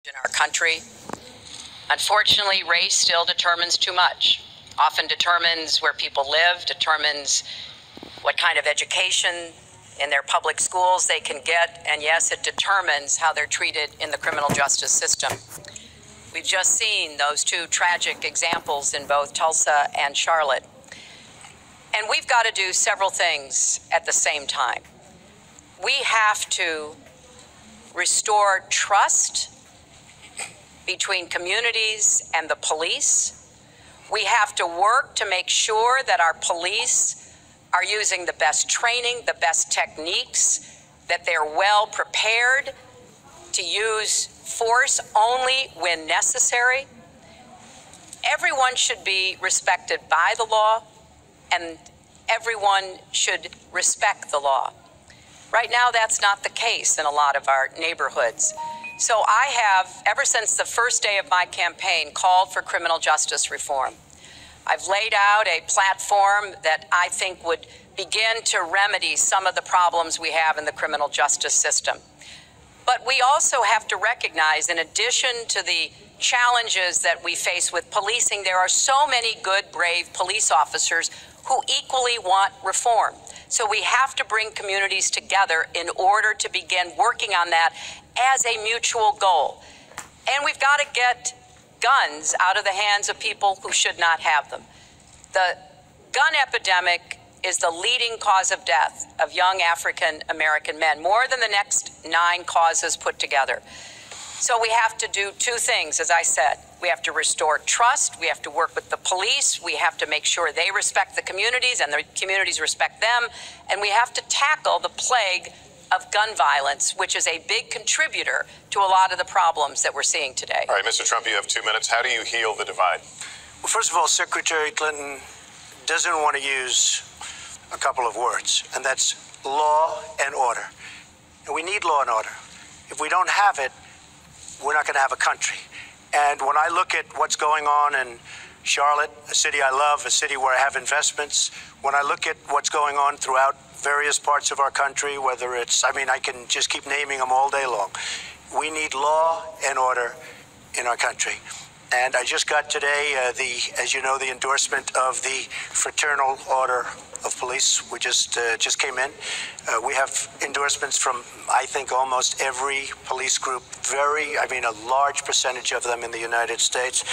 in our country. Unfortunately, race still determines too much. Often determines where people live, determines what kind of education in their public schools they can get, and yes, it determines how they're treated in the criminal justice system. We've just seen those two tragic examples in both Tulsa and Charlotte. And we've got to do several things at the same time. We have to restore trust between communities and the police. We have to work to make sure that our police are using the best training, the best techniques, that they're well prepared to use force only when necessary. Everyone should be respected by the law, and everyone should respect the law. Right now, that's not the case in a lot of our neighborhoods. So I have, ever since the first day of my campaign, called for criminal justice reform. I've laid out a platform that I think would begin to remedy some of the problems we have in the criminal justice system. But we also have to recognize, in addition to the challenges that we face with policing, there are so many good, brave police officers who equally want reform. So we have to bring communities together in order to begin working on that as a mutual goal. And we've got to get guns out of the hands of people who should not have them. The gun epidemic is the leading cause of death of young African American men, more than the next 9 causes put together. So we have to do 2 things, as I said. We have to restore trust. We have to work with the police. We have to make sure they respect the communities and the communities respect them. And we have to tackle the plague of gun violence, which is a big contributor to a lot of the problems that we're seeing today. All right, Mr. Trump, you have 2 minutes. How do you heal the divide? Well, first of all, Secretary Clinton doesn't want to use a couple of words, and that's law and order. And we need law and order. If we don't have it, we're not going to have a country. And when I look at what's going on in Charlotte, a city I love, a city where I have investments, when I look at what's going on throughout various parts of our country, whether it's, I can just keep naming them all day long. We need law and order in our country. And I just got today, as you know, the endorsement of the Fraternal Order of Police. We just came in. We have endorsements from, I think, almost every police group, a large percentage of them in the United States.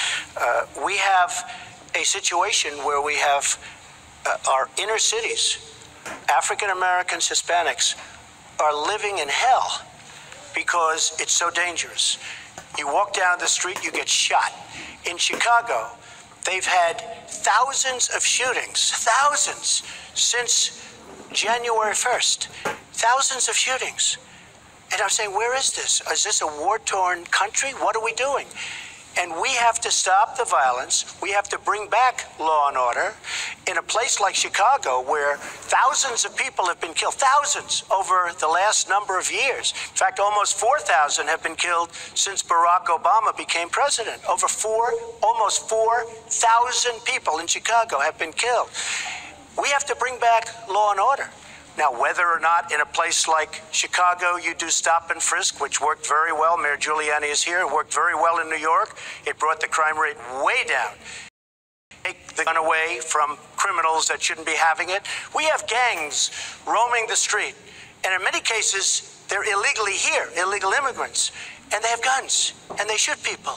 We have a situation where we have our inner cities, African Americans, Hispanics, are living in hell because it's so dangerous. You walk down the street, you get shot. In Chicago, they've had thousands of shootings, thousands, since January 1st. Thousands of shootings. And I'm saying, where is this? Is this a war-torn country? What are we doing? And we have to stop the violence. We have to bring back law and order in a place like Chicago, where thousands of people have been killed, thousands over the last number of years. In fact, almost 4,000 have been killed since Barack Obama became president. Almost 4,000 people in Chicago have been killed. We have to bring back law and order. Now, whether or not in a place like Chicago you do stop and frisk, which worked very well, Mayor Giuliani is here, it worked very well in New York. It brought the crime rate way down. Take the gun away from criminals that shouldn't be having it. We have gangs roaming the street, and in many cases, they're illegally here, illegal immigrants, and they have guns, and they shoot people.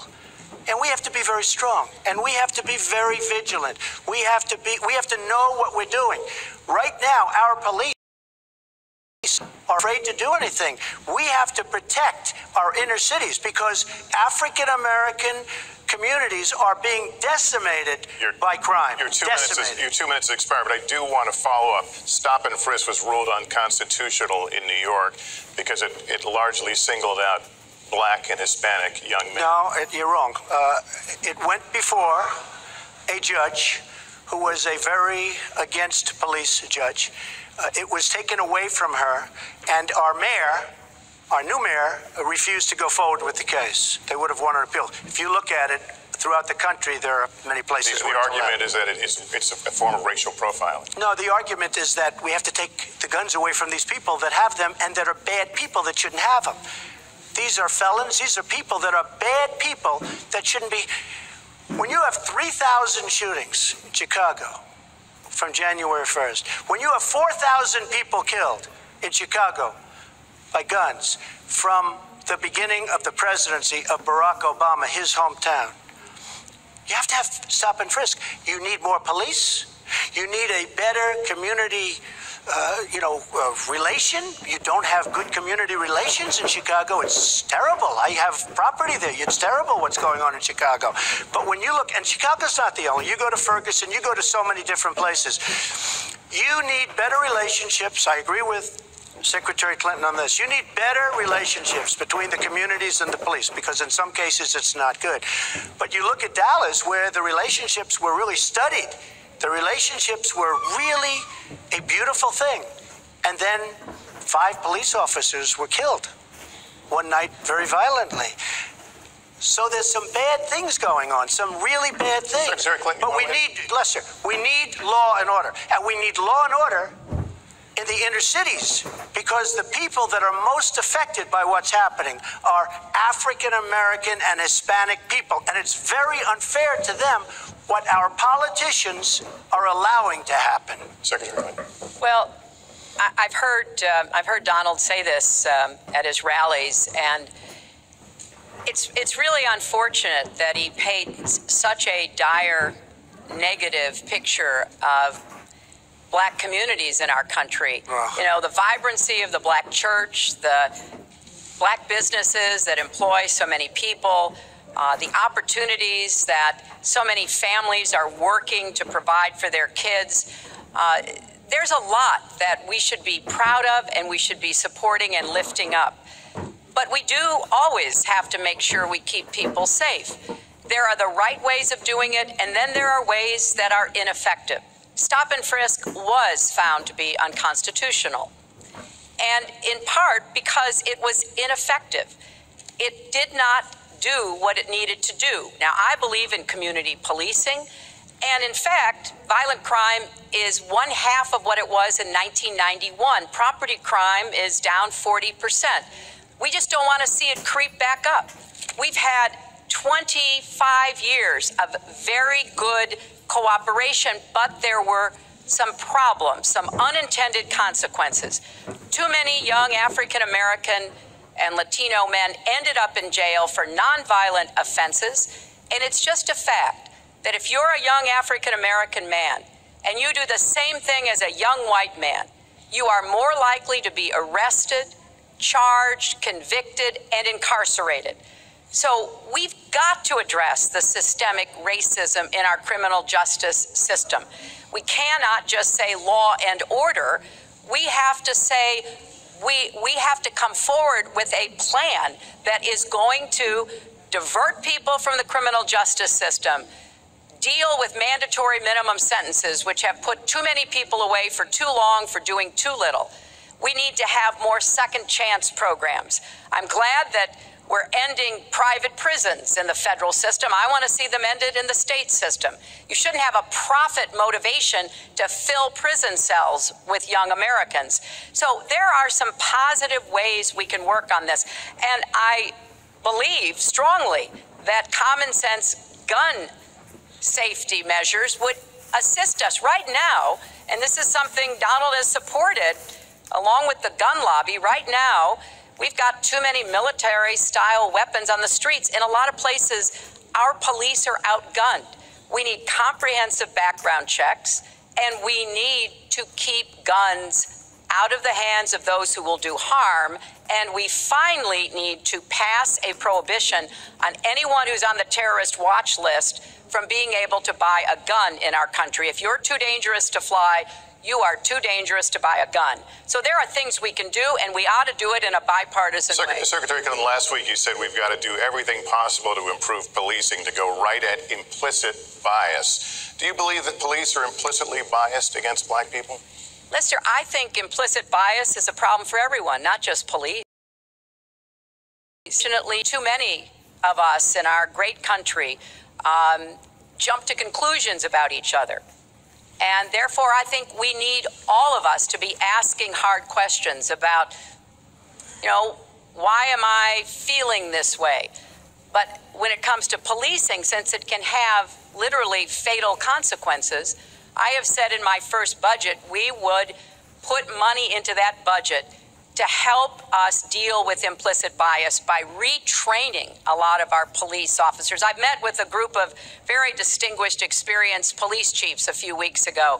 And we have to be very strong, and we have to be very vigilant. We have to know what we're doing. Right now, our police are afraid to do anything. We have to protect our inner cities because African American communities are being decimated by crime. Your 2 minutes expired, but I do want to follow up. Stop and frisk was ruled unconstitutional in New York because it largely singled out Black and Hispanic young men. No, you're wrong. It went before a judge who was a very against police judge. It was taken away from her, and our new mayor, refused to go forward with the case. They would have won an appeal. If you look at it, throughout the country, there are many places where the argument is that it's a form of racial profiling. No, the argument is that we have to take the guns away from these people that have them and that are bad people that shouldn't have them. These are felons. These are people that are bad people that shouldn't be. When you have 3,000 shootings in Chicago from January 1st, when you have 4,000 people killed in Chicago by guns from the beginning of the presidency of Barack Obama, his hometown, you have to have stop and frisk. You need more police. You need a better community relation. You don't have good community relations in Chicago. It's terrible. I have property there. It's terrible what's going on in Chicago. But when you look, and Chicago's not the only, you go to Ferguson, you go to so many different places. You need better relationships. I agree with Secretary Clinton on this. You need better relationships between the communities and the police, because in some cases it's not good. But you look at Dallas, where the relationships were really studied. The relationships were really a beautiful thing. And then 5 police officers were killed one night very violently. So there's some bad things going on, some really bad things. Secretary Clinton, but we need, Lester, we need law and order. And we need law and order in the inner cities, because the people that are most affected by what's happening are African American and Hispanic people. And it's very unfair to them what our politicians are allowing to happen. Secretary Clinton. Well, I've heard Donald say this at his rallies, and it's really unfortunate that he paints such a dire, negative picture of Black communities in our country. You know, the vibrancy of the Black church, the Black businesses that employ so many people, the opportunities that so many families are working to provide for their kids. There's a lot that we should be proud of and we should be supporting and lifting up. But we do always have to make sure we keep people safe. There are the right ways of doing it, and then there are ways that are ineffective. Stop and frisk was found to be unconstitutional, and in part because it was ineffective. It did not do what it needed to do. Now, I believe in community policing, and in fact, violent crime is 1/2 of what it was in 1991. Property crime is down 40%. We just don't want to see it creep back up. We've had 25 years of very good cooperation, but there were some problems, some unintended consequences. Too many young African American and Latino men ended up in jail for nonviolent offenses, and it's just a fact that if you're a young African American man and you do the same thing as a young white man, you are more likely to be arrested, charged, convicted, and incarcerated. So we've got to address the systemic racism in our criminal justice system. We cannot just say law and order. We have to say we have to come forward with a plan that is going to divert people from the criminal justice system, deal with mandatory minimum sentences, which have put too many people away for too long for doing too little. We need to have more second chance programs. I'm glad that we're ending private prisons in the federal system. I want to see them ended in the state system. You shouldn't have a profit motivation to fill prison cells with young Americans. So there are some positive ways we can work on this. And I believe strongly that common sense gun safety measures would assist us right now. And this is something Donald has supported along with the gun lobby. Right now, we've got too many military-style weapons on the streets. In a lot of places, our police are outgunned. We need comprehensive background checks, and we need to keep guns out of the hands of those who will do harm. And we finally need to pass a prohibition on anyone who's on the terrorist watch list from being able to buy a gun in our country. If you're too dangerous to fly, you are too dangerous to buy a gun. So there are things we can do, and we ought to do it in a bipartisan way. Secretary Clinton, last week you said we've got to do everything possible to improve policing, to go right at implicit bias. Do you believe that police are implicitly biased against Black people? Lester, I think implicit bias is a problem for everyone, not just police. Fortunately, too many of us in our great country jump to conclusions about each other. And therefore, I think we need all of us to be asking hard questions about, why am I feeling this way? But when it comes to policing, since it can have literally fatal consequences, I have said in my first budget, we would put money into that budget to help us deal with implicit bias by retraining a lot of our police officers. I've met with a group of very distinguished, experienced police chiefs a few weeks ago.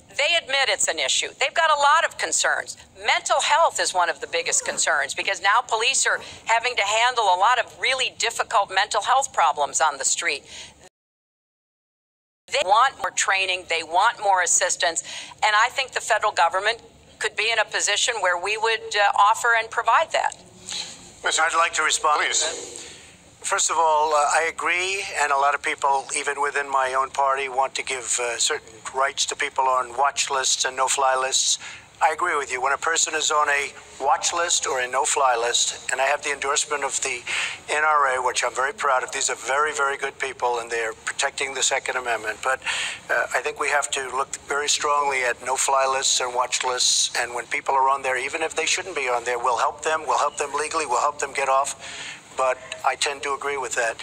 They admit it's an issue. They've got a lot of concerns. Mental health is one of the biggest concerns because now police are having to handle a lot of really difficult mental health problems on the street. They want more training, they want more assistance, and I think the federal government could be in a position where we would offer and provide that. I'd like to respond. Please. First of all, I agree, and a lot of people, even within my own party, want to give certain rights to people on watch lists and no-fly lists. I agree with you. When a person is on a watch list or a no-fly list, and I have the endorsement of the NRA, which I'm very proud of. These are very, very good people, and they're protecting the Second Amendment. But I think we have to look very strongly at no-fly lists and watch lists. And when people are on there, even if they shouldn't be on there, we'll help them. We'll help them legally. We'll help them get off. But I tend to agree with that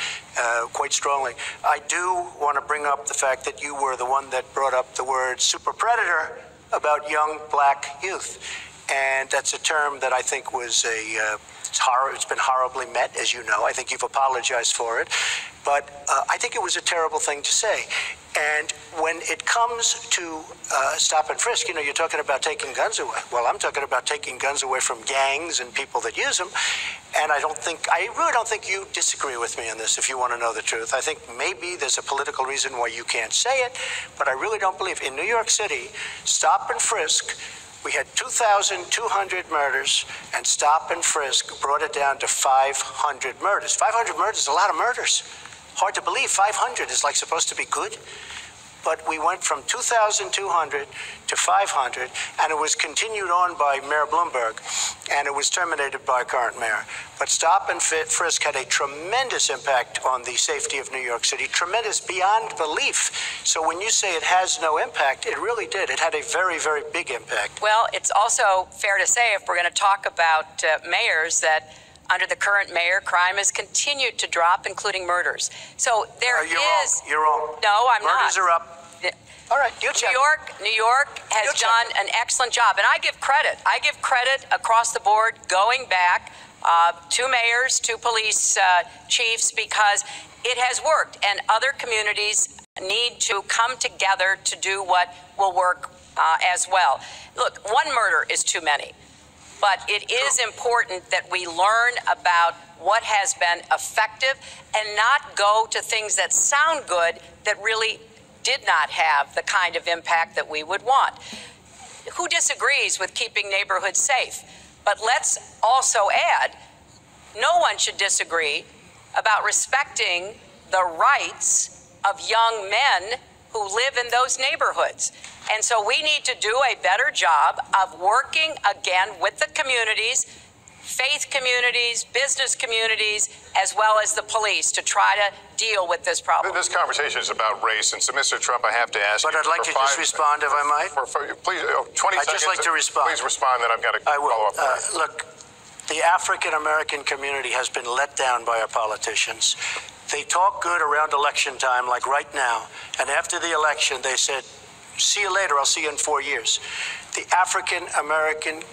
quite strongly. I do want to bring up the fact that you were the one that brought up the word super predator about young black youth. And that's a term that I think was it's been horribly met, as you know. I think you've apologized for it. But I think it was a terrible thing to say. And when it comes to stop and frisk, you know, you're talking about taking guns away. Well, I'm talking about taking guns away from gangs and people that use them. And I really don't think you disagree with me on this, if you want to know the truth. I think maybe there's a political reason why you can't say it, but I really don't believe. In New York City, stop and frisk, we had 2,200 murders, and stop and frisk brought it down to 500 murders. 500 murders is a lot of murders. Hard to believe 500 is like supposed to be good. But we went from 2,200 to 500, and it was continued on by Mayor Bloomberg, and it was terminated by current mayor. But stop and frisk had a tremendous impact on the safety of New York City, tremendous beyond belief. So when you say it has no impact, it really did. It had a very, very big impact. Well, it's also fair to say, if we're going to talk about mayors, that under the current mayor, crime has continued to drop, including murders. So there you're is... Wrong. You're wrong. No, I'm not. Murders are up. All right, you check. New York has done an excellent job, and I give credit. I give credit across the board, going back to mayors, to police chiefs, because it has worked, and other communities need to come together to do what will work as well. Look, one murder is too many, but it is important that we learn about what has been effective and not go to things that sound good that really did not have the kind of impact that we would want. Who disagrees with keeping neighborhoods safe? But let's also add, no one should disagree about respecting the rights of young men who live in those neighborhoods. And so we need to do a better job of working again with the communities, faith communities, business communities, as well as the police to try to deal with this problem. This conversation is about race, and so, Mr. Trump, I have to ask but you. But I'd like to just respond, if I might. Please, 20 I'd seconds. just like to respond. Please respond, then I've got to follow up. Look, the African-American community has been let down by our politicians. They talk good around election time, like right now, and after the election, they said, see you later, I'll see you in 4 years. The African-American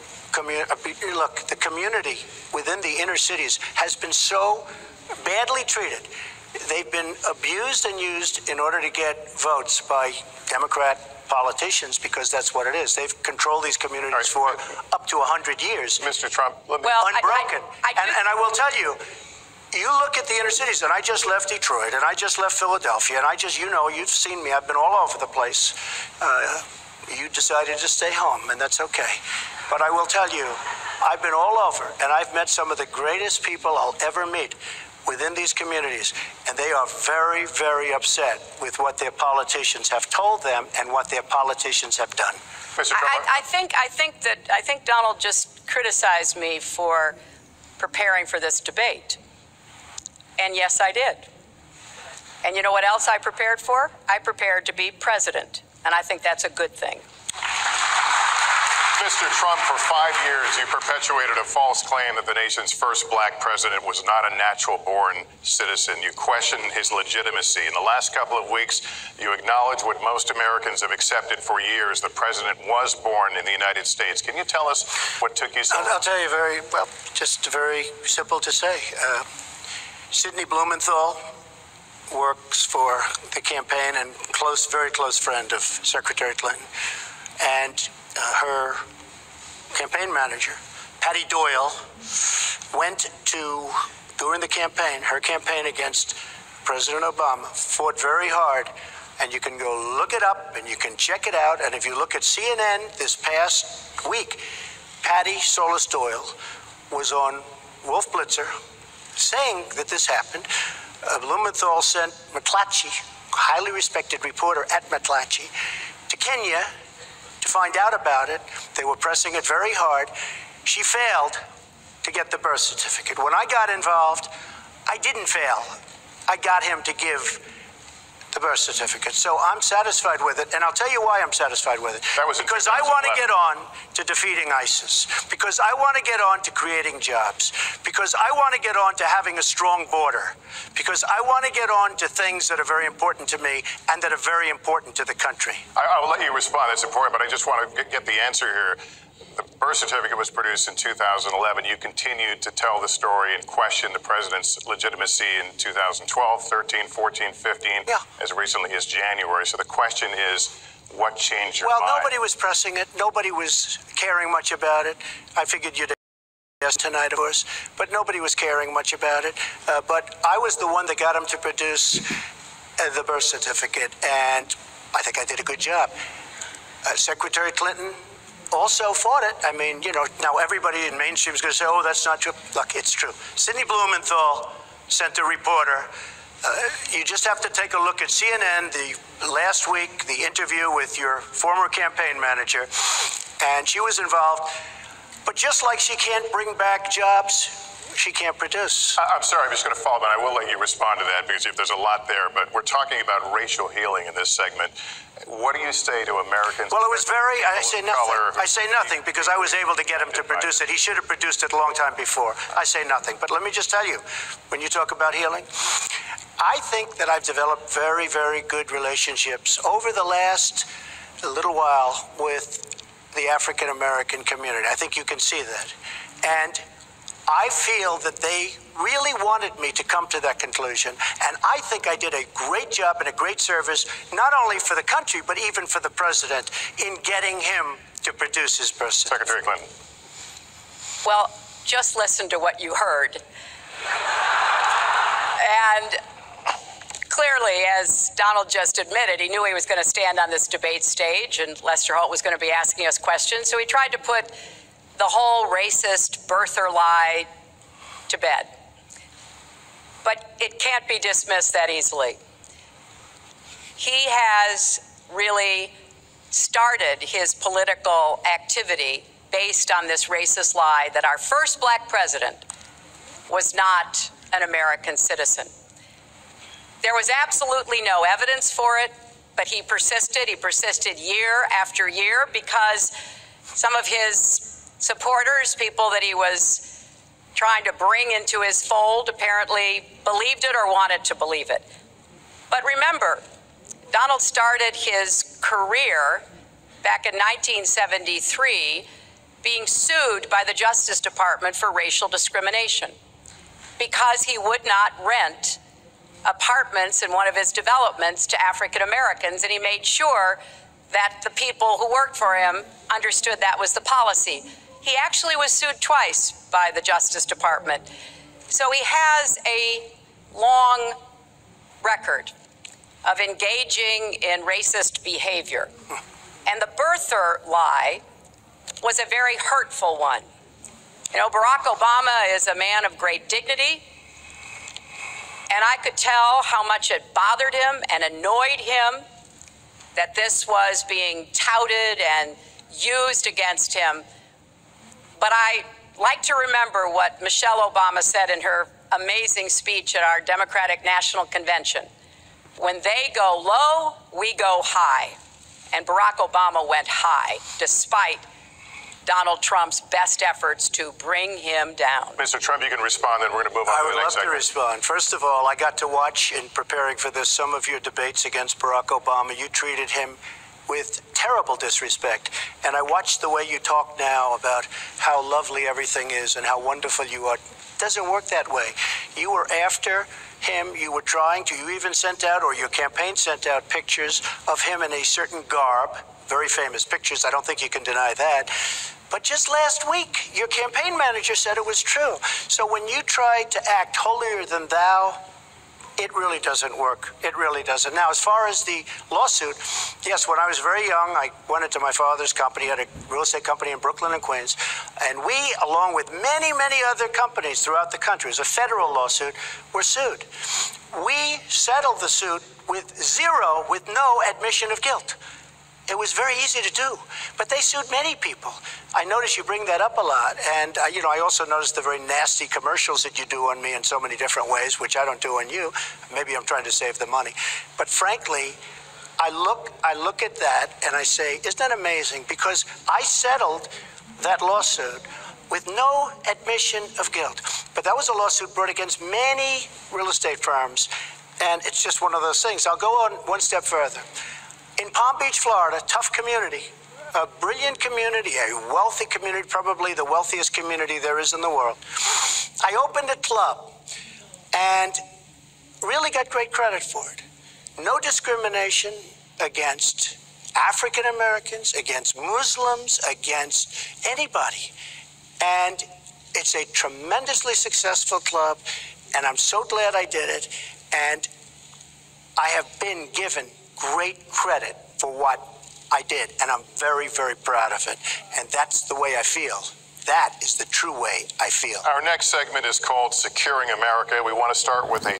look, the community within the inner cities has been so badly treated. They've been abused and used in order to get votes by Democrat politicians, because that's what it is. They've controlled these communities for up to 100 years. Mr. Trump, let me... Unbroken. And I will tell you, you look at the inner cities, and I just left Detroit, and I just left Philadelphia, and you've seen me, I've been all over the place. You decided to stay home, and that's okay. But I will tell you, I've been all over, and I've met some of the greatest people I'll ever meet within these communities, and they are very, very upset with what their politicians have told them and what their politicians have done. Mr. Trump, I think Donald just criticized me for preparing for this debate. And yes, I did. And you know what else I prepared for? I prepared to be president. And I think that's a good thing. Mr. Trump, for 5 years, you perpetuated a false claim that the nation's first black president was not a natural-born citizen. You questioned his legitimacy. In the last couple of weeks, you acknowledged what most Americans have accepted for years: the president was born in the United States. Can you tell us what took you so long? I'll tell you just very simple to say. Sidney Blumenthal works for the campaign and very close friend of Secretary Clinton. And her campaign manager, Patty Doyle, went to, during the campaign, her campaign against President Obama, fought very hard. And you can go look it up and you can check it out. And if you look at CNN this past week, Patty Solis Doyle was on Wolf Blitzer saying that this happened. Blumenthal sent McClatchy, highly respected reporter at McClatchy, to Kenya to find out about it. They were pressing it very hard. She failed to get the birth certificate. When I got involved, I didn't fail. I got him to give the birth certificate. So I'm satisfied with it, and I'll tell you why I'm satisfied with it. Because I want to get on to defeating ISIS. Because I want to get on to creating jobs. Because I want to get on to having a strong border. Because I want to get on to things that are very important to me and that are very important to the country. I will let you respond. That's important, but I just want to get the answer here. The birth certificate was produced in 2011. You continued to tell the story and question the president's legitimacy in 2012, 13, 14, 15, as recently as January. So the question is, what changed your mind? Well, nobody was pressing it. Nobody was caring much about it. I figured you'd ask tonight, of course, but nobody was caring much about it. But I was the one that got him to produce the birth certificate, and I think I did a good job. Secretary Clinton also fought it. I mean, you know, now everybody in mainstream is going to say, oh, that's not true. Look, it's true. Sidney Blumenthal sent a reporter. You just have to take a look at CNN last week, the interview with your former campaign manager, and she was involved. But just like she can't bring back jobs, she can't produce. I'm sorry, I'm just going to follow up, and I will let you respond to that because there's a lot there. But we're talking about racial healing in this segment. What do you say to Americans? Well, it was I say nothing. I say nothing because I was able to get him to produce it. He should have produced it a long time before. I say nothing. But let me just tell you, when you talk about healing, I think that I've developed very, very good relationships over the last little while with the African American community. I think you can see that. And I feel that they really wanted me to come to that conclusion, and I think I did a great job and a great service, not only for the country, but even for the president, in getting him to produce his birth certificate. Secretary Clinton. Well, just listen to what you heard. And clearly, as Donald just admitted, he knew he was going to stand on this debate stage, and Lester Holt was going to be asking us questions, so he tried to put the whole racist birther lie to bed. But it can't be dismissed that easily. He has really started his political activity based on this racist lie that our first black president was not an American citizen. There was absolutely no evidence for it, but he persisted. He persisted year after year because some of his supporters, people that he was trying to bring into his fold, apparently believed it or wanted to believe it. But remember, Donald started his career back in 1973 being sued by the Justice Department for racial discrimination because he would not rent apartments in one of his developments to African Americans, and he made sure that the people who worked for him understood that was the policy. He actually was sued twice by the Justice Department. So he has a long record of engaging in racist behavior. And the birther lie was a very hurtful one. You know, Barack Obama is a man of great dignity, and I could tell how much it bothered him and annoyed him that this was being touted and used against him. But I like to remember what Michelle Obama said in her amazing speech at our Democratic National Convention. When they go low, we go high. And Barack Obama went high, despite Donald Trump's best efforts to bring him down. Mr. Trump, you can respond, then we're going to move on I to would the next love to segment. respond. First of all, I got to watch, in preparing for this, some of your debates against Barack Obama. You treated him with terrible disrespect. And I watched the way you talk now about how lovely everything is and how wonderful you are. It doesn't work that way. You were after him. You were trying to. You even sent out, or your campaign sent out, pictures of him in a certain garb. Very famous pictures. I don't think you can deny that. But just last week, your campaign manager said it was true. So when you try to act holier than thou, it really doesn't work. It really doesn't. Now, as far as the lawsuit, yes, when I was very young, I went into my father's company, had a real estate company in Brooklyn and Queens, and we, along with many, many other companies throughout the country, it was a federal lawsuit, were sued. We settled the suit with no admission of guilt. It was very easy to do, but they sued many people. I notice you bring that up a lot, and I also noticed the very nasty commercials that you do on me in so many different ways, which I don't do on you. Maybe I'm trying to save the money, but frankly, I look at that and I say, isn't that amazing? Because I settled that lawsuit with no admission of guilt, but that was a lawsuit brought against many real estate firms, and it's just one of those things. I'll go on one step further. In Palm Beach, Florida, tough community, a brilliant community, a wealthy community, probably the wealthiest community there is in the world. I opened a club and really got great credit for it. No discrimination against African Americans, against Muslims, against anybody. And it's a tremendously successful club, and I'm so glad I did it. And I have been given great credit for what I did, and I'm very, very proud of it. And that's the way I feel. That is the true way I feel. Our next segment is called Securing America. We want to start with a